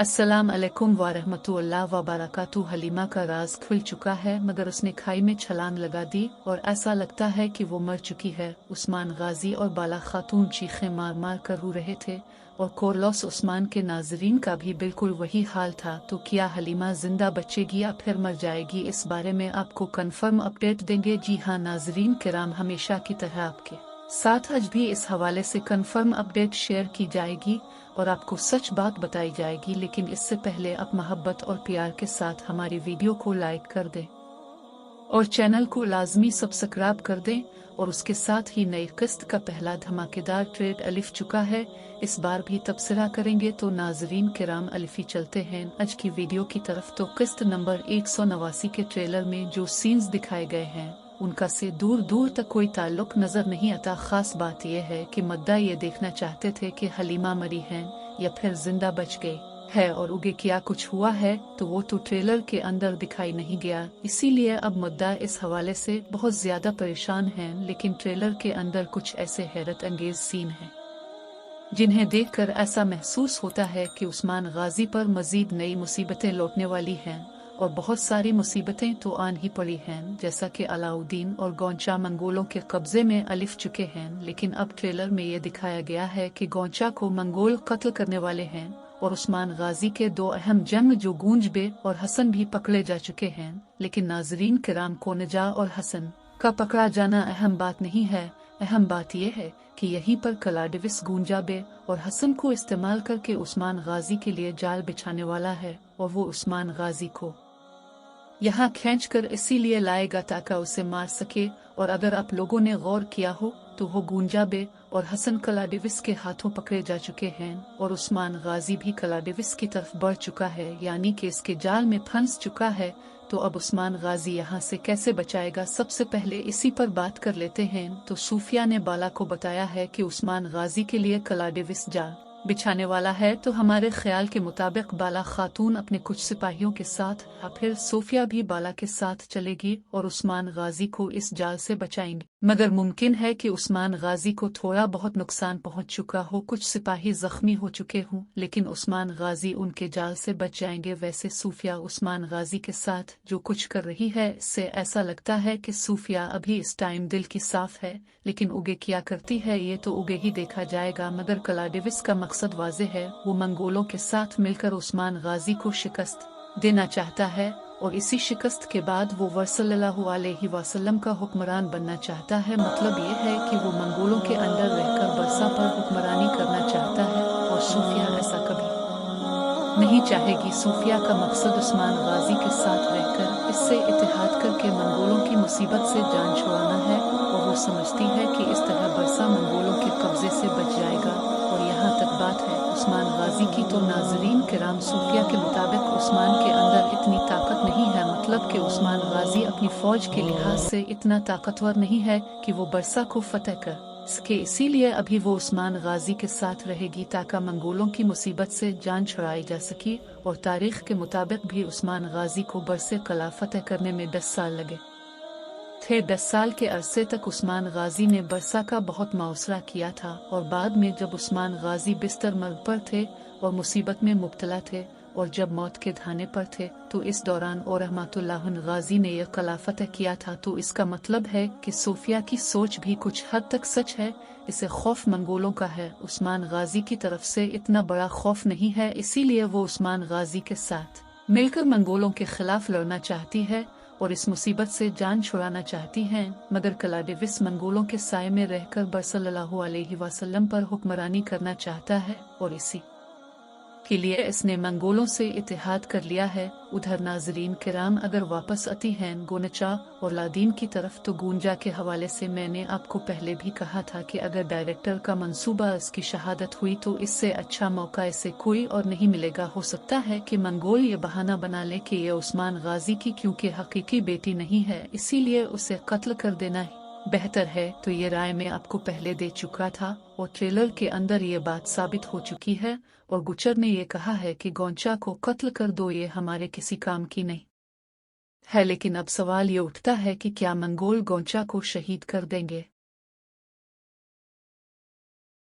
अस्सलाम अलैकुम वरहमतुल्लाह वबरकातुहू। हलीमा का राज खुल चुका है, मगर उसने खाई में छलांग लगा दी और ऐसा लगता है कि वो मर चुकी है। उस्मान गाजी और बाला खातून चीखें मार मार कर रो रहे थे और कोरलोस उस्मान के नाजरीन का भी बिल्कुल वही हाल था। तो क्या हलीमा जिंदा बचेगी या फिर मर जाएगी, इस बारे में आपको कन्फर्म अपडेट देंगे। जी हाँ नाजरीन किराम, हमेशा की तरह आपके साथ आज भी इस हवाले से कन्फर्म अपडेट शेयर की जाएगी और आपको सच बात बताई जाएगी। लेकिन इससे पहले आप मोहब्बत और प्यार के साथ हमारी वीडियो को लाइक कर दें और चैनल को लाजमी सब्सक्राइब कर दें। और उसके साथ ही नई किस्त का पहला धमाकेदार ट्रेड अलिफ चुका है, इस बार भी तबसरा करेंगे। तो नाजरीन किराम अलिफी चलते हैं आज की वीडियो की तरफ। तो किस्त नंबर 189 के ट्रेलर में जो सीन्स दिखाए गए हैं उनका से दूर दूर तक कोई ताल्लुक नजर नहीं आता। खास बात यह है कि मुद्दा ये देखना चाहते थे कि हलीमा मरी हैं या फिर जिंदा बच गई है और उगे क्या कुछ हुआ है, तो वो तो ट्रेलर के अंदर दिखाई नहीं गया। इसीलिए अब मुद्दा इस हवाले से बहुत ज्यादा परेशान हैं। लेकिन ट्रेलर के अंदर कुछ ऐसे हैरत अंगेज सीन हैं जिन्हें देखकर ऐसा महसूस होता है कि उस्मान गाजी पर मजीद नई मुसीबतें लौटने वाली हैं और बहुत सारी मुसीबतें तो आन ही पड़ी हैं। जैसा कि अलाउद्दीन और गौंचा मंगोलों के कब्जे में अलिफ चुके हैं, लेकिन अब ट्रेलर में ये दिखाया गया है कि गौंचा को मंगोल कत्ल करने वाले हैं और उस्मान गाजी के दो अहम जंग जो गूंज बे और हसन भी पकड़े जा चुके हैं। लेकिन नाजरीन किराम, कोनजा और हसन का पकड़ा जाना अहम बात नहीं है। अहम बात यह है कि यहीं पर कलाडिविस गूंजा बे और हसन को इस्तेमाल करके उस्मान गाजी के लिए जाल बिछाने वाला है और वो उस्मान गाजी को यहाँ खींचकर इसीलिए लाएगा ताकि उसे मार सके। और अगर आप लोगों ने गौर किया हो तो वो गूंजा बे और हसन कलाडिविस के हाथों पकड़े जा चुके हैं और उस्मान गाजी भी कलाडिविस की तरफ बढ़ चुका है, यानी कि इसके जाल में फंस चुका है। तो अब उस्मान गाजी यहाँ से कैसे बचाएगा, सबसे पहले इसी पर बात कर लेते हैं। तो सूफिया ने बाला को बताया है कि उस्मान गाजी के लिए कलाडिविस जाल बिछाने वाला है। तो हमारे ख्याल के मुताबिक बाला खातून अपने कुछ सिपाहियों के साथ या फिर सोफिया भी बाला के साथ चलेगी और उस्मान गाजी को इस जाल से बचाएंगे। मगर मुमकिन है कि उस्मान गाजी को थोड़ा बहुत नुकसान पहुंच चुका हो, कुछ सिपाही जख्मी हो चुके हों, लेकिन उस्मान गाजी उनके जाल से बच जाएंगे। वैसे सूफिया उस्मान गाजी के साथ जो कुछ कर रही है, इससे ऐसा लगता है कि सूफिया अभी इस टाइम दिल की साफ है, लेकिन उगे क्या करती है ये तो उगे ही देखा जाएगा। मगर कलाडिविस का मकसद वाज़ेह है, वो मंगोलों के साथ मिलकर उस्मान गाजी को शिकस्त देना चाहता है और इसी शिकस्त के बाद वो सल्लल्लाहु अलैहि वसल्लम का हुक्मरान बनना चाहता है। मतलब ये है कि वो मंगोलों के अंदर रहकर बरसा पर हुक्मरानी करना चाहता है और सूफिया ऐसा कभी नहीं चाहेगी। सूफिया का मकसद उस्मान गाजी के साथ रहकर इससे इत्तेहाद करके मंगोलों की मुसीबत से जान छुड़ाना है और वो समझती है कि इस तरह बरसा मंगोलों के कब्जे से बच जाएगा। और यहाँ तक बात है उस्मान गाजी की, तो नाजरीन किराम सूफिया के मुताबिक उस्मान के अंदर इतनी ताकत नहीं है, मतलब कि उस्मान गाजी अपनी फौज के लिहाज से इतना ताकतवर नहीं है कि वो बरसा को फतेह कर सके। इसीलिए अभी वो उस्मान गाजी के साथ रहेगी ताकि मंगोलों की मुसीबत से जान छुड़ाई जा सके। और तारीख के मुताबिक भी उस्मान गाजी को बरसे कला फतेह करने में 10 साल लगे थे। 10 साल के अरसे तक उस्मान गाजी ने बरसा का बहुत मुआवजा किया था और बाद में जब उस्मान गाजी बिस्तर मर्ग पर थे और मुसीबत में मुब्तला थे और जब मौत के धाने पर थे, तो इस दौरान और रहमतुल्लाह गाजी ने यह कला फतेह किया था। तो इसका मतलब है कि सोफिया की सोच भी कुछ हद तक सच है। इसे खौफ मंगोलों का है, उस्मान गाजी की तरफ से इतना बड़ा खौफ नहीं है। इसीलिए वो उस्मान गाजी के साथ मिलकर मंगोलों के खिलाफ लड़ना चाहती है और इस मुसीबत से जान छुड़ाना चाहती हैं। मगर कलाडिविस मंगोलों के साए में रहकर सल्लल्लाहु अलैहि वसल्लम पर हुक्मरानी करना चाहता है और इसी के लिए इसने मंगोलों से इत्तेहाद कर लिया है। उधर नाजरीन किराम, अगर वापस आती हैं गोनचा और लादीन की तरफ, तो गूंजा के हवाले से मैंने आपको पहले भी कहा था कि अगर डायरेक्टर का मंसूबा इसकी शहादत हुई तो इससे अच्छा मौका इसे कोई और नहीं मिलेगा। हो सकता है कि मंगोल ये बहाना बना ले कि ये उस्मान गाजी की क्योंकि हकीकी बेटी नहीं है, इसीलिए उसे कत्ल कर देना बेहतर है। तो ये राय मैं आपको पहले दे चुका था और ट्रेलर के अंदर ये बात साबित हो चुकी है। और गुचर ने ये कहा है कि गौंचा को कत्ल कर दो, ये हमारे किसी काम की नहीं है। लेकिन अब सवाल ये उठता है कि क्या मंगोल गौंचा को शहीद कर देंगे।